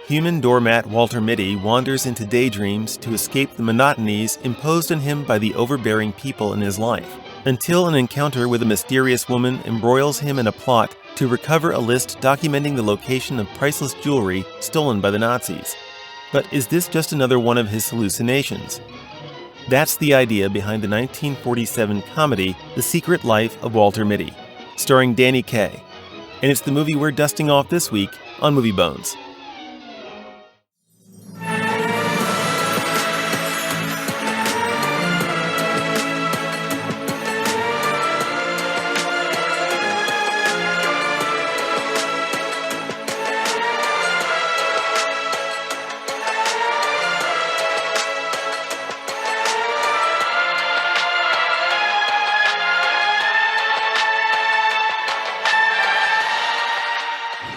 Human doormat Walter Mitty wanders into daydreams to escape the monotonies imposed on him by the overbearing people in his life, until an encounter with a mysterious woman embroils him in a plot to recover a list documenting the location of priceless jewelry stolen by the Nazis. But is this just another one of his hallucinations? That's the idea behind the 1947 comedy The Secret Life of Walter Mitty, starring Danny Kaye. And it's the movie we're dusting off this week on Movie Bones.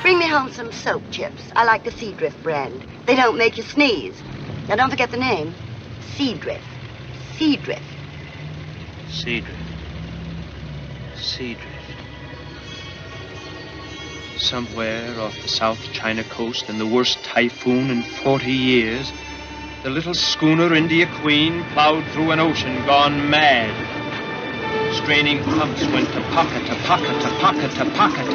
Bring me home some soap chips. I like the Seadrift brand. They don't make you sneeze. Now, don't forget the name. Seadrift. Seadrift. Seadrift. Seadrift. Somewhere off the South China coast in the worst typhoon in 40 years, the little schooner India Queen plowed through an ocean gone mad. Straining pumps went to pocket, to pocket, to pocket, to pocket.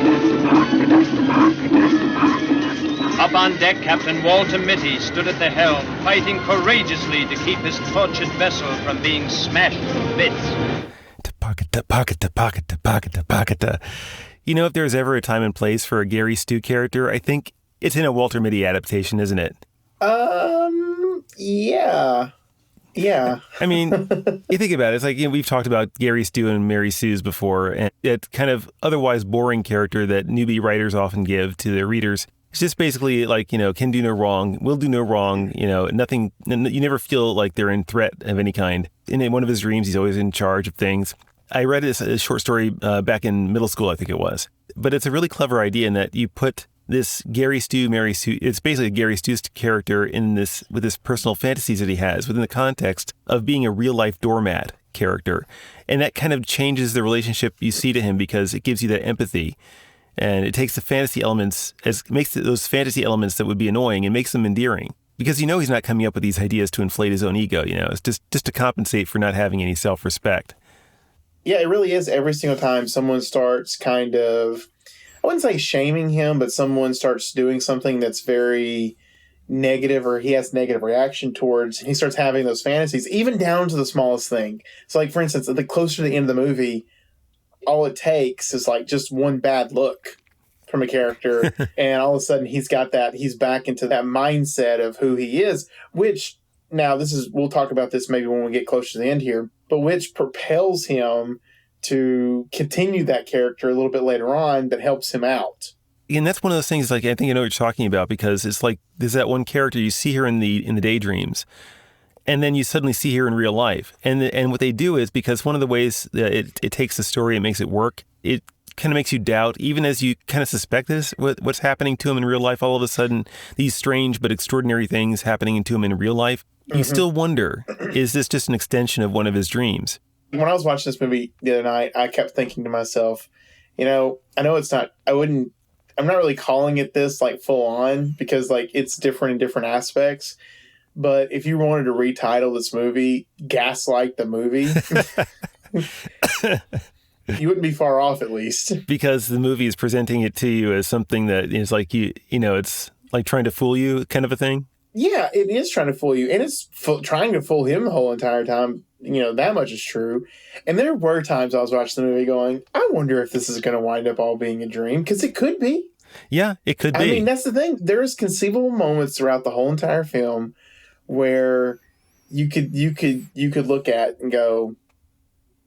Up on deck, Captain Walter Mitty stood at the helm, fighting courageously to keep his tortured vessel from being smashed to bits. To pocket, to pocket, to pocket, to pocket, to pocket, to... You know, if there's ever a time and place for a Gary Stu character, I think it's in a Walter Mitty adaptation, isn't it? Yeah. Yeah. I mean, you think about it, it's like, you know, we've talked about Gary Stu and Mary Sue's before, and that kind of otherwise boring character that newbie writers often give to their readers. It's just basically like, you know, can do no wrong, will do no wrong, you know, nothing, you never feel like they're in threat of any kind. In one of his dreams, he's always in charge of things. I read a short story back in middle school, I think it was. But it's a really clever idea in that you put this Gary Stu, Mary Sue, it's basically Gary Stu's character in this, with his personal fantasies that he has within the context of being a real life doormat character. And that kind of changes the relationship you see to him because it gives you that empathy. And it takes the fantasy elements, makes those fantasy elements that would be annoying and makes them endearing. Because you know he's not coming up with these ideas to inflate his own ego, you know, it's just to compensate for not having any self-respect. Yeah, it really is every single time someone starts kind of, I wouldn't say shaming him, but someone starts doing something that's very negative or he has negative reaction towards, he starts having those fantasies, even down to the smallest thing. So like, for instance, the closer to the end of the movie, all it takes is like just one bad look from a character and all of a sudden he's back into that mindset of who he is, which now we'll talk about this maybe when we get closer to the end here, but which propels him to continue that character a little bit later on that helps him out. And that's one of those things, like, I think I know what you're talking about, because it's like, there's that one character you see her in the daydreams, and then you suddenly see her in real life. And what they do is, because one of the ways that it takes the story and makes it work, it kind of makes you doubt, even as you kind of suspect what's happening to him in real life, all of a sudden, these strange but extraordinary things happening to him in real life, you still wonder, is this just an extension of one of his dreams? When I was watching this movie the other night, I kept thinking to myself, you know it's not, I'm not really calling it this like full on because like it's different in different aspects. But if you wanted to retitle this movie, Gaslight the Movie, you wouldn't be far off at least. Because the movie is presenting it to you as something that is like, you know, it's like trying to fool you kind of a thing. Yeah, it is trying to fool you. And it's trying to fool him the whole entire time. You know, that much is true. And there were times I was watching the movie going, I wonder if this is going to wind up all being a dream, because it could be. Yeah, it could be. I mean, that's the thing. There's conceivable moments throughout the whole entire film where you could look at and go,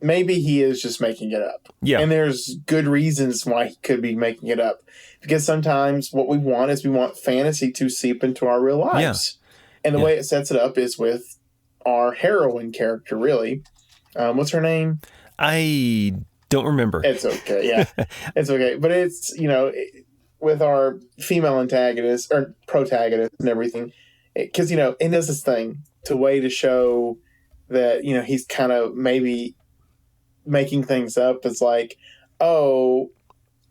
maybe he is just making it up. Yeah. And there's good reasons why he could be making it up. Because sometimes what we want is we want fantasy to seep into our real lives. Yeah. And the way it sets it up is with our heroine character, really. What's her name? I don't remember. It's okay. Yeah, it's okay. But it's, you know, with our female antagonist or protagonist and everything, because, you know, it does this thing to show that, you know, he's kind of maybe making things up. It's like, oh,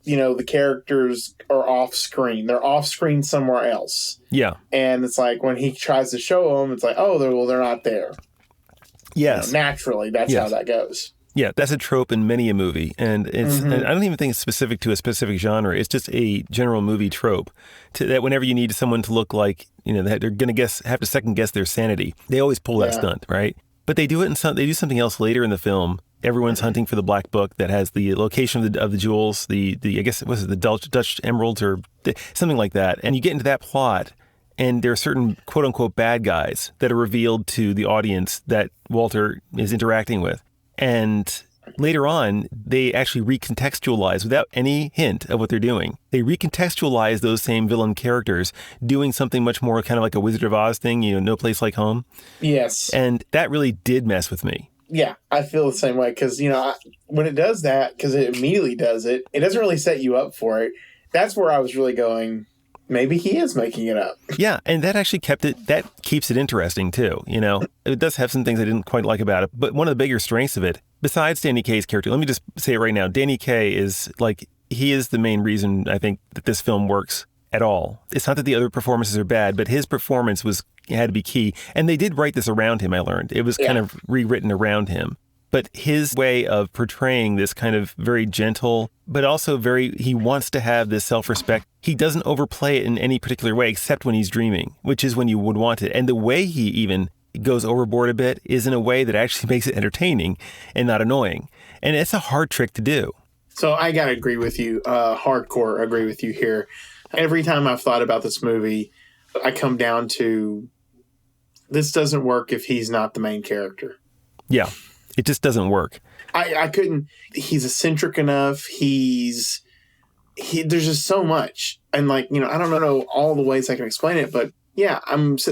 the characters are off screen. They're off screen somewhere else. Yeah. And it's like when he tries to show them, it's like, oh, they're not there. Yes. Naturally, that's how that goes. Yeah, that's a trope in many a movie. And and I don't even think it's specific to a specific genre. It's just a general movie trope that whenever you need someone to look like, they're going to have to second guess their sanity, they always pull that stunt, right? But they do it they do something else later in the film. Everyone's hunting for the black book that has the location of the jewels, the I guess it was the Dutch emeralds or something like that. And you get into that plot, and there are certain quote unquote bad guys that are revealed to the audience that Walter is interacting with. And later on, they actually recontextualize without any hint of what they're doing. They recontextualize those same villain characters doing something much more kind of like a Wizard of Oz thing, No Place Like Home. Yes. And that really did mess with me. Yeah, I feel the same way because, when it does that, because it immediately does it, it doesn't really set you up for it. That's where I was really going, maybe he is making it up. Yeah, and that actually that keeps it interesting too, It does have some things I didn't quite like about it, but one of the bigger strengths of it, besides Danny Kaye's character, let me just say it right now, Danny Kaye is he is the main reason I think that this film works at all. It's not that the other performances are bad, but his performance had to be key. And they did write this around him, I learned. It was kind of rewritten around him. But his way of portraying this kind of very gentle, but also he wants to have this self-respect. He doesn't overplay it in any particular way, except when he's dreaming, which is when you would want it. And the way he even goes overboard a bit is in a way that actually makes it entertaining and not annoying. And it's a hard trick to do. So I got to agree with you, hardcore agree with you here. Every time I've thought about this movie, I come down to this doesn't work if he's not the main character. Yeah, it just doesn't work. I couldn't. He's eccentric enough. There's just so much. And I don't know all the ways I can explain it, but yeah, I was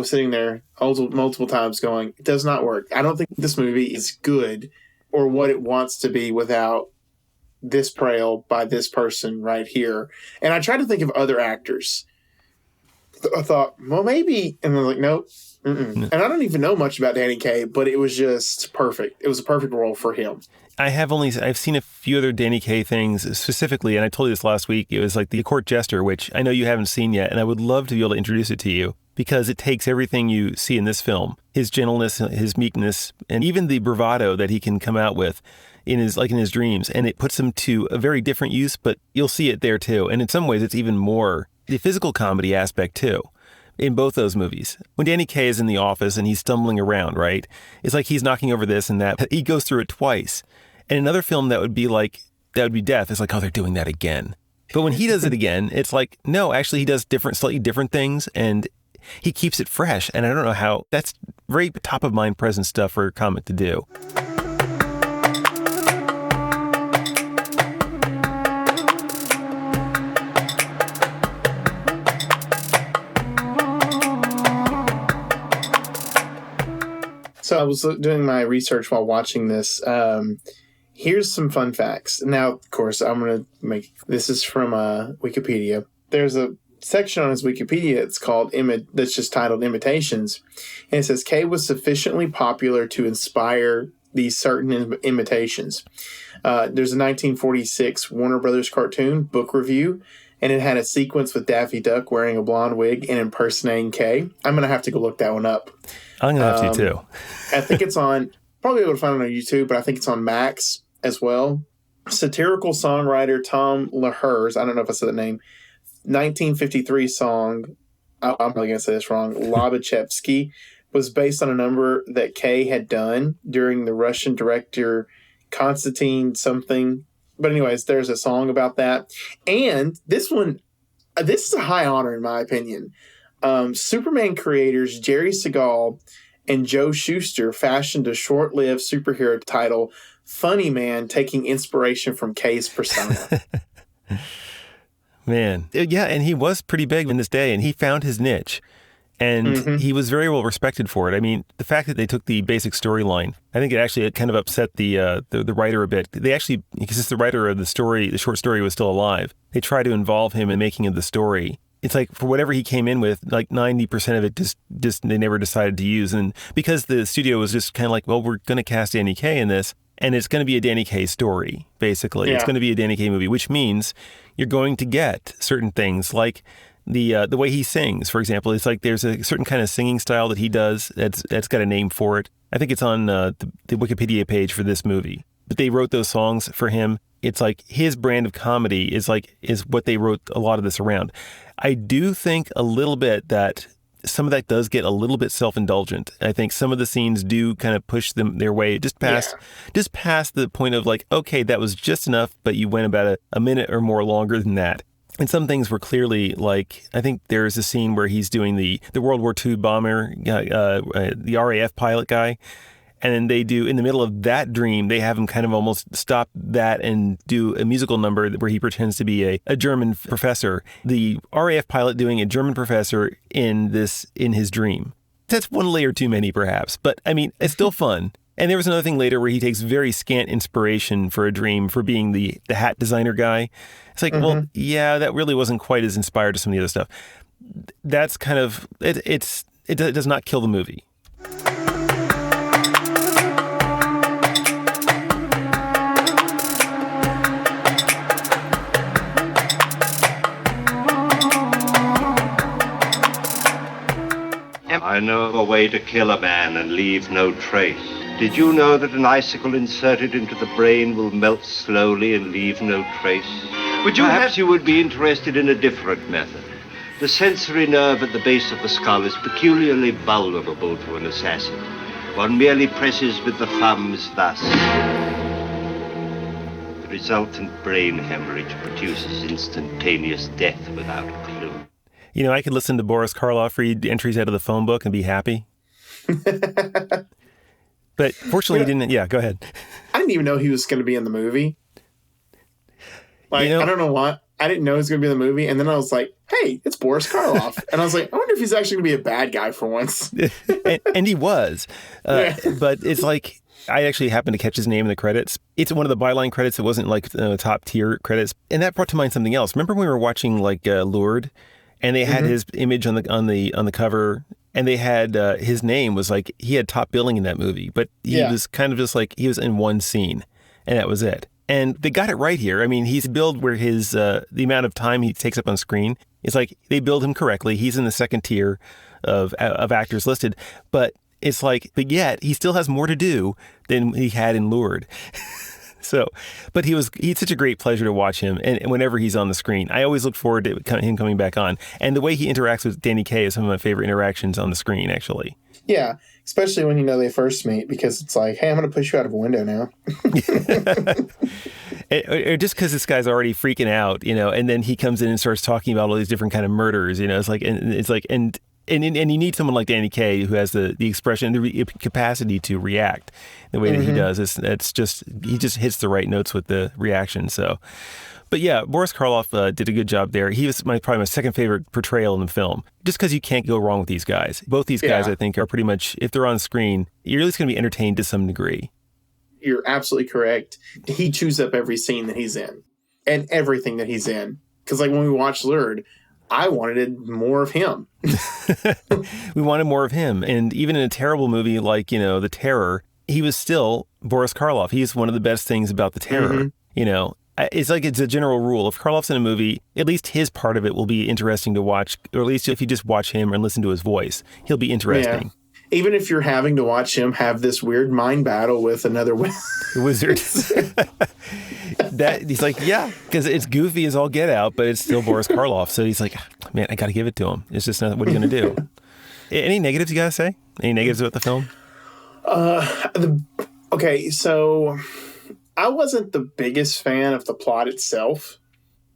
sitting there multiple times going, it does not work. I don't think this movie is good or what it wants to be without this portrayal by this person right here. And I tried to think of other actors. I thought, well, maybe. And I was like, nope. And I don't even know much about Danny Kaye, but it was just perfect. It was a perfect role for him. I've seen a few other Danny Kaye things specifically, and I told you this last week. It was like The Court Jester, which I know you haven't seen yet, and I would love to be able to introduce it to you because it takes everything you see in this film, his gentleness, his meekness, and even the bravado that he can come out with in his dreams, and it puts him to a very different use, but you'll see it there too. And in some ways, it's even more the physical comedy aspect too. In both those movies, when Danny Kaye is in the office and he's stumbling around, right? It's like he's knocking over this and that. He goes through it twice. And another film that would be death. It's like, oh, they're doing that again. But when he does it again, it's like, no, actually he does slightly different things and he keeps it fresh. And I don't know how, that's very top of mind present stuff for a comic to do. So I was doing my research while watching this. Here's some fun facts. Now, of course, I'm going to this is from Wikipedia. There's a section on his Wikipedia it's called that's just titled Imitations. And it says, Kaye was sufficiently popular to inspire these certain imitations. There's a 1946 Warner Brothers cartoon book review, and it had a sequence with Daffy Duck wearing a blonde wig and impersonating Kaye. I'm going to have to go look that one up. I'm going to have to too. I think it's probably able to find it on YouTube, but I think it's on Max as well. Satirical songwriter Tom LaHers, I don't know if I said the name, 1953 song, I'm probably going to say this wrong, Lobachevsky, was based on a number that Kaye had done during the Russian director Konstantin something. But anyways, there's a song about that. And this is a high honor in my opinion. Superman creators Jerry Siegel and Joe Shuster fashioned a short-lived superhero title, Funny Man, taking inspiration from Kaye's persona. Man. Yeah, and he was pretty big in this day, and he found his niche. And he was very well respected for it. I mean, the fact that they took the basic storyline, I think it kind of upset the writer a bit. They actually, because the writer of the short story was still alive, they tried to involve him in making of the story. It's like for whatever he came in with, like 90% of it just they never decided to use. And because the studio was just kind of like, well, we're going to cast Danny Kaye in this. And it's going to be a Danny Kaye story, basically. It's going to be a Danny Kaye movie, which means you're going to get certain things like the way he sings, for example. It's like there's a certain kind of singing style that he does that's got a name for it. I think it's on the Wikipedia page for this movie. But they wrote those songs for him. It's like his brand of comedy is what they wrote a lot of this around. I do think a little bit that some of that does get a little bit self-indulgent. I think some of the scenes do kind of push them their way just past the point of like, okay, that was just enough, but you went about a minute or more longer than that. And some things were clearly like, I think there's a scene where he's doing the World War II bomber, the RAF pilot guy. And then they do, in the middle of that dream, they have him kind of almost stop that and do a musical number where he pretends to be a German professor. The RAF pilot doing a German professor in his dream. That's one layer too many, perhaps. But, I mean, it's still fun. And there was another thing later where he takes very scant inspiration for a dream for being the hat designer guy. It's like, well, yeah, that really wasn't quite as inspired as some of the other stuff. That's kind of, it does not kill the movie. I know of a way to kill a man and leave no trace. Did you know that an icicle inserted into the brain will melt slowly and leave no trace? Perhaps you would be interested in a different method. The sensory nerve at the base of the skull is peculiarly vulnerable to an assassin. One merely presses with the thumbs thus. The resultant brain hemorrhage produces instantaneous death without a clue. You know, I could listen to Boris Karloff read entries out of the phone book and be happy. But fortunately, he didn't. Yeah, go ahead. I didn't even know he was going to be in the movie. Like, I don't know why. I didn't know he was going to be in the movie. And then I was like, hey, it's Boris Karloff. And I was like, I wonder if he's actually going to be a bad guy for once. and he was. But it's like, I actually happened to catch his name in the credits. It's one of the byline credits. It wasn't like top tier credits. And that brought to mind something else. Remember when we were watching like Lured? And they had his image on the cover, and they had his name was like he had top billing in that movie, but he was kind of just like he was in one scene, and that was it. And they got it right here. I mean, he's billed where his the amount of time he takes up on screen. It's like they billed him correctly. He's in the second tier of actors listed, but it's like, but yet he still has more to do than he had in Lured. So, but he's such a great pleasure to watch him, and whenever he's on the screen, I always look forward to him coming back on. And the way he interacts with Danny Kaye is some of my favorite interactions on the screen, actually. Yeah, especially when they first meet, because it's like, hey, I'm going to push you out of a window now. Or just because this guy's already freaking out, and then he comes in and starts talking about all these different kind of murders, and you need someone like Danny Kaye who has the expression, the capacity to react the way that he does. He just hits the right notes with the reaction. So, but yeah, Boris Karloff did a good job there. He was probably my second favorite portrayal in the film, just because you can't go wrong with these guys. Both these guys, I think, are pretty much, if they're on screen, you're at least going to be entertained to some degree. You're absolutely correct. He chews up every scene that he's in and everything that he's in. Because like when we watched Lured, I wanted more of him. We wanted more of him. And even in a terrible movie like, The Terror, he was still Boris Karloff. He's one of the best things about The Terror. It's like it's a general rule. If Karloff's in a movie, at least his part of it will be interesting to watch. Or at least if you just watch him and listen to his voice, he'll be interesting. Yeah. Even if you're having to watch him have this weird mind battle with another wizard. That he's like, yeah, because it's goofy as all get out, but it's still Boris Karloff. So he's like, man, I got to give it to him. It's just not, what are you going to do? Any negatives you got to say? Any negatives about the film? Okay, so I wasn't the biggest fan of the plot itself.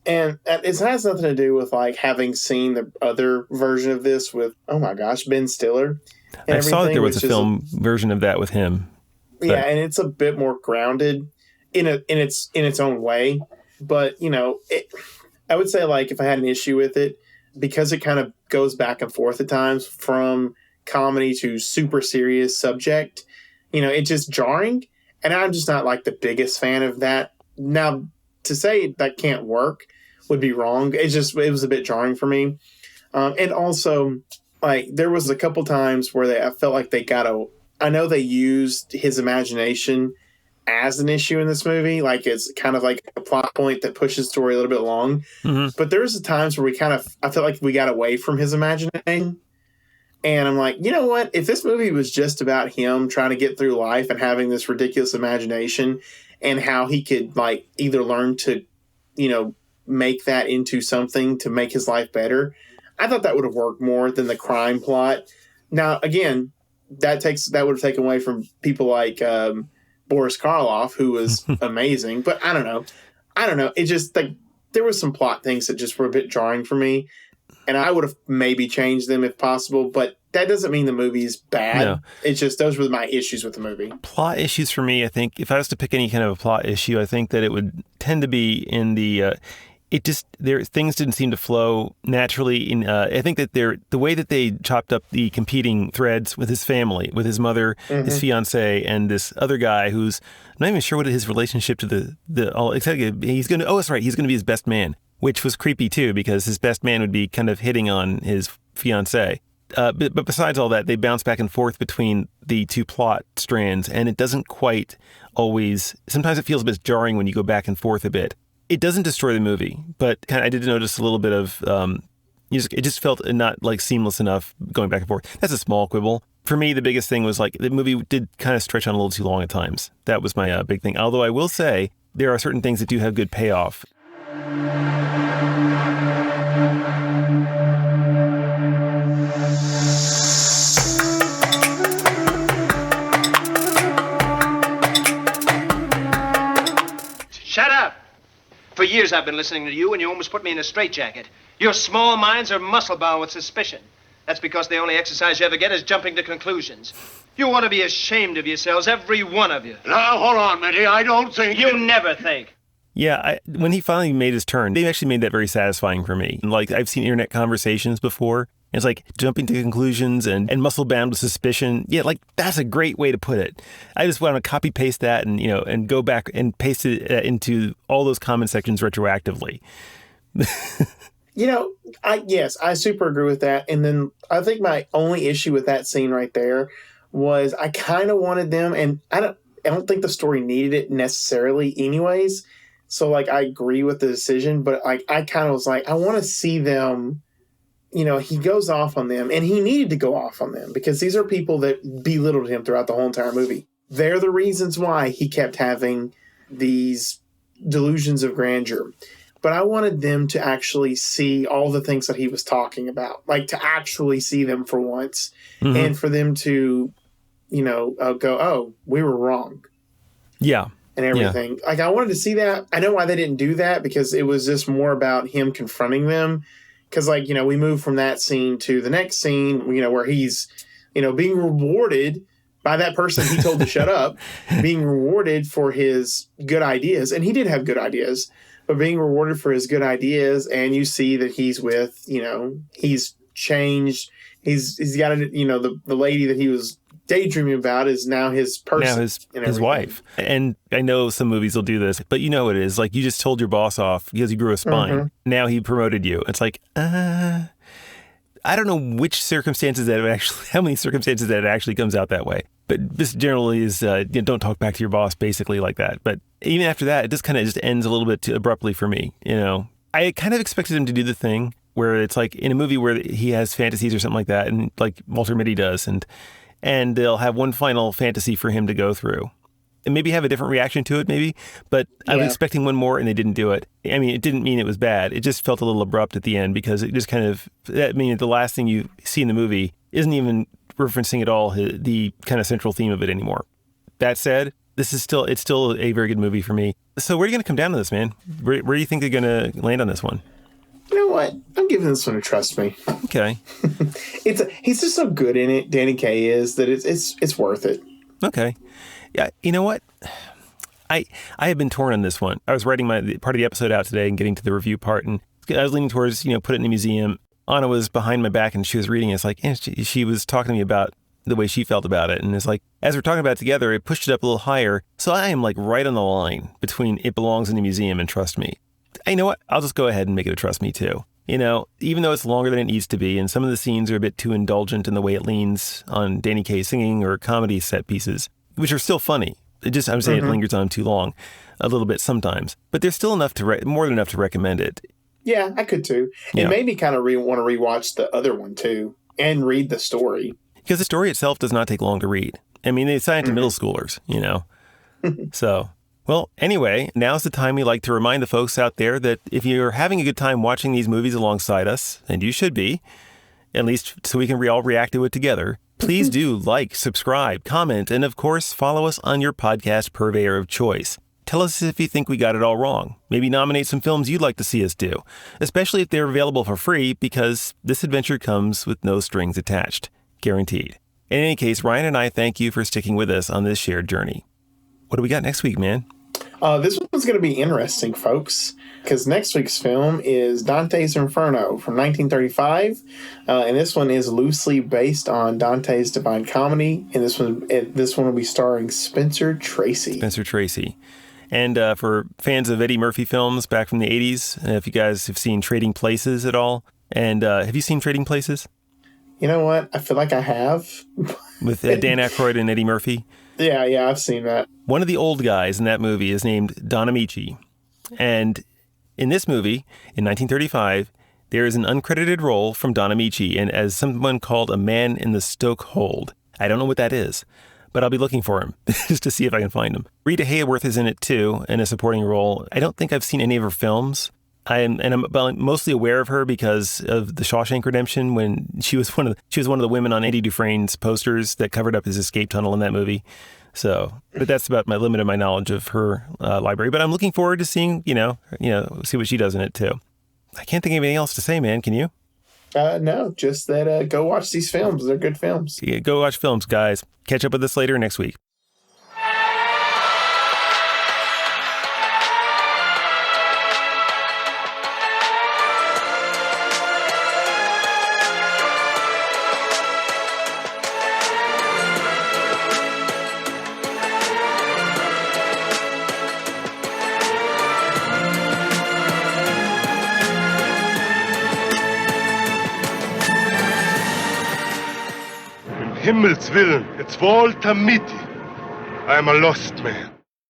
And it has nothing to do with like having seen the other version of this with, oh my gosh, Ben Stiller. I saw that there was a film version of that with him. But. Yeah, and it's a bit more grounded in its own way. But, I would say like if I had an issue with it, because it kind of goes back and forth at times from comedy to super serious subject, it's just jarring. And I'm just not like the biggest fan of that. Now, to say that can't work would be wrong. It was a bit jarring for me. And also, like, there was a couple times where I felt like I know they used his imagination as an issue in this movie. Like, it's kind of like a plot point that pushes the story a little bit along. Mm-hmm. But there's times where I felt like we got away from his imagination. And I'm like, you know what? If this movie was just about him trying to get through life and having this ridiculous imagination and how he could, like, either learn to, you know, make that into something to make his life better, I thought that would have worked more than the crime plot. Now, again, that would have taken away from people like Boris Karloff, who was amazing. But I don't know. It just, like, there were some plot things that just were a bit jarring for me. And I would have maybe changed them if possible, but that doesn't mean the movie's bad. No. It's just those were my issues with the movie. Plot issues for me, I think, if I was to pick any kind of a plot issue, I think that it would tend to be in the... things didn't seem to flow naturally. I think that the way that they chopped up the competing threads with his family, with his mother, his fiance, and this other guy who's I'm not even sure what his relationship to he's going to be his best man, which was creepy too, because his best man would be kind of hitting on his fiance. But besides all that, they bounce back and forth between the two plot strands, and it doesn't quite always. Sometimes it feels a bit jarring when you go back and forth a bit. It doesn't destroy the movie, but I did notice a little bit of. It just felt not like seamless enough going back and forth. That's a small quibble. For me, the biggest thing was like the movie did kind of stretch on a little too long at times. That was my big thing. Although I will say there are certain things that do have good payoff. Shut up! For years I've been listening to you, and you almost put me in a straitjacket. Your small minds are muscle-bound with suspicion. That's because the only exercise you ever get is jumping to conclusions. You ought to be ashamed of yourselves, every one of you. Now, hold on, Mitty. I don't think... You never think. Yeah, when he finally made his turn, they actually made that very satisfying for me. Like, I've seen internet conversations before. It's like jumping to conclusions and muscle-bound with suspicion. Yeah, like, that's a great way to put it. I just want to copy-paste that and, and go back and paste it into all those comment sections retroactively. I super agree with that. And then I think my only issue with that scene right there was I kind of wanted them, and I don't think the story needed it necessarily anyways. So, like, I agree with the decision, but like, I kind of was like, I want to see them, he goes off on them, and he needed to go off on them because these are people that belittled him throughout the whole entire movie. They're the reasons why he kept having these delusions of grandeur. But I wanted them to actually see all the things that he was talking about, like to actually see them for once, and for them to, go, oh, we were wrong. Yeah. And everything. Yeah. Like, I wanted to see that. I know why they didn't do that, because it was just more about him confronting them. Because, like, we moved from that scene to the next scene, where he's, being rewarded by that person he told to shut up, being rewarded for his good ideas. And he did have good ideas. But being rewarded for his good ideas, and you see that he's with, he's changed. He's got, the lady that he was daydreaming about is now his person. Now his wife. And I know some movies will do this, but it is. Like, you just told your boss off because you grew a spine. Now he promoted you. It's like, I don't know which circumstances how many circumstances that it actually comes out that way. But this generally is, don't talk back to your boss, basically, like that. But even after that, it just kind of just ends a little bit too abruptly for me. I kind of expected him to do the thing where it's like in a movie where he has fantasies or something like that, and like Walter Mitty does, and they'll have one final fantasy for him to go through. And maybe have a different reaction to it, maybe. But I was expecting one more, and they didn't do it. I mean, it didn't mean it was bad. It just felt a little abrupt at the end, because it just kind of, the last thing you see in the movie isn't even referencing at all the kind of central theme of it anymore. That said, it's still a very good movie for me. So where are you going to come down to this, man? Where do you think they're going to land on this one? You know what? I'm giving this one a trust me. Okay. He's just so good in it, Danny Kaye is, that it's worth it. Okay. Yeah, you know what? I have been torn on this one. I was writing my part of the episode out today and getting to the review part, and I was leaning towards, put it in a museum. Anna was behind my back and she was reading it. It's like, she was talking to me about the way she felt about it. And it's like, as we're talking about it together, it pushed it up a little higher. So I am like right on the line between it belongs in a museum and trust me. You know what? I'll just go ahead and make it a trust me too. Even though it's longer than it needs to be, and some of the scenes are a bit too indulgent in the way it leans on Danny Kaye singing or comedy set pieces, which are still funny. I'm saying it lingers on too long a little bit sometimes. But there's still enough more than enough to recommend it. Yeah, I could too. It made me kind of want to rewatch the other one too and read the story. Because the story itself does not take long to read. I mean, they assign it to middle schoolers, So, well, anyway, now's the time we like to remind the folks out there that if you're having a good time watching these movies alongside us, and you should be, at least so we can all react to it together, please do like, subscribe, comment, and of course, follow us on your podcast purveyor of choice. Tell us if you think we got it all wrong. Maybe nominate some films you'd like to see us do, especially if they're available for free, because this adventure comes with no strings attached. Guaranteed. In any case, Ryan and I thank you for sticking with us on this shared journey. What do we got next week, man? This one's going to be interesting, folks, because next week's film is Dante's Inferno from 1935, and this one is loosely based on Dante's Divine Comedy, and this one will be starring Spencer Tracy. Spencer Tracy. And for fans of Eddie Murphy films back from the 80s, if you guys have seen Trading Places at all, and have you seen Trading Places? You know what? I feel like I have. With Dan Aykroyd and Eddie Murphy? Yeah, I've seen that. One of the old guys in that movie is named Don Amici. And in this movie, in 1935, there is an uncredited role from Don Amici and as someone called a man in the Stoke Hold. I don't know what that is, but I'll be looking for him just to see if I can find him. Rita Hayworth is in it too, in a supporting role. I don't think I've seen any of her films. I'm mostly aware of her because of The Shawshank Redemption, when she was one of the women on Eddie Dufresne's posters that covered up his escape tunnel in that movie. So, but that's about my limit of my knowledge of her library. But I'm looking forward to seeing, see what she does in it too. I can't think of anything else to say, man. Can you? No, just that go watch these films. They're good films. Yeah, go watch films, guys. Catch up with us later next week. Himmels Willen, it's Walter Mitty. I am a lost man.